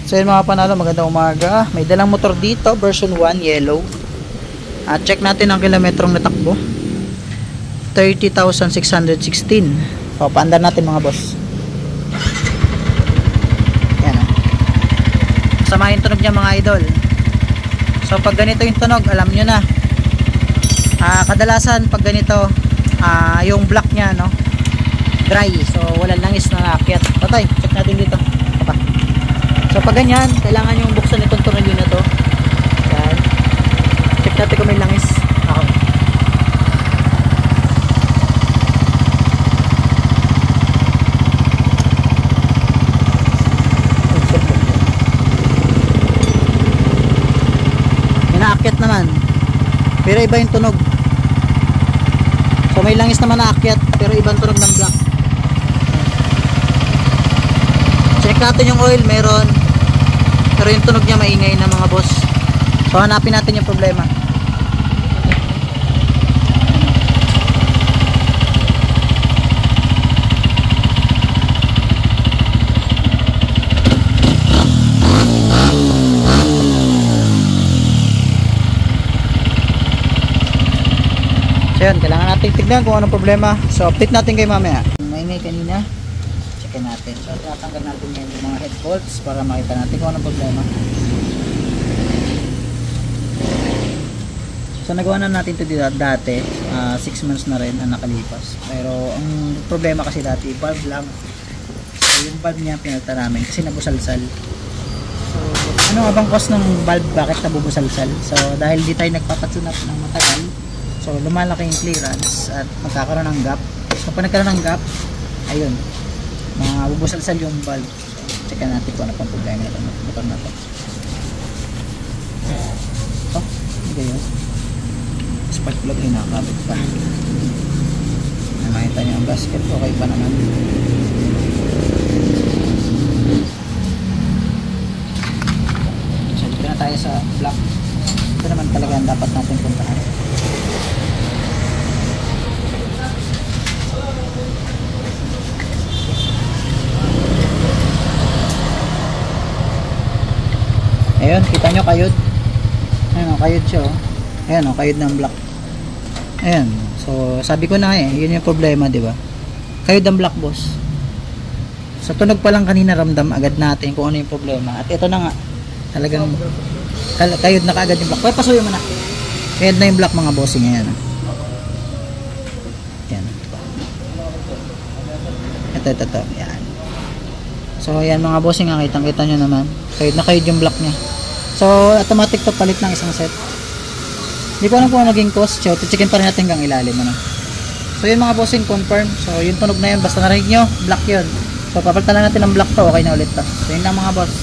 So yun mga panalo, magandang umaga. May dalang motor dito, version 1, yellow. At check natin ang kilometrong natakbo. 30,616. O, paandar natin mga boss. Yan o. Kasama yung tunog niya mga idol. So pag ganito yung tunog, alam nyo na. Kadalasan pag ganito, yung block niya, no, dry. So walang langis na naakyat. Patay, check natin dito. So pag ganyan, kailangan yung buksan itong tornilyo na to. Yan. Check natin kung may langis. Okay. Inaakyat naman. Pero iba yung tunog. So may langis naman naakyat, pero ibang tunog ng block. Check natin yung oil, meron. Pero yung tunog niya maingay na mga boss. So hanapin natin yung problema. So yun, kailangan natin tignan kung anong problema. So update natin kayo mamaya. Maingay kanina. Check natin. So tatanggal natin yung mga head bolts para makita natin kung anong problema. So nagawa na natin ito dati, 6 months na rin ang nakalipas. Pero ang problema kasi dati, valve lang. So yung valve niya pinalitan namin kasi nabusalsal. So ano nga bang cause ng valve, bakit nabubusalsal? So dahil di tayo nagpapatune up ng matagal, so lumalaki yung clearance at magkakaroon ng gap. So pag nagkaroon ng gap, ayun, mabubusalsal yung valve. So check natin kung ano pang problema nito motor na to. So, hindi yun. Spark plug ay nakakabit pa. Nakita nyo ang gasket, okay pa naman. So dito na tayo sa block. Ito naman talaga ang dapat natin puntahan. Ayun, kita nyo kayod. Ayun o, kayod siya o. Ayan o, kayod ng block. Ayan. So, sabi ko na yun yung problema, di ba? Kayod ng block, boss. Sa tunog pa lang kanina, ramdam agad natin kung ano yung problema. At ito na nga, talagang kayod na kaagad yung block. Pwede pasuyo mo na. Kayod na yung block, mga bossing. Ayan. Ayan. Ito. Ayan. So, ayan mga bossing, kitang-kita nyo naman. Kayod na kayod yung block niya. So, automatic to, palit ng isang set. Hindi ko alam kung naging cost. So, checkin pa rin natin hanggang ilalim. So, yun mga bossing, confirm. So, yung tunog na yun, basta narinig nyo, block yun. So, papalitan lang natin ng block to, okay na ulit to. So, yun lang mga boss.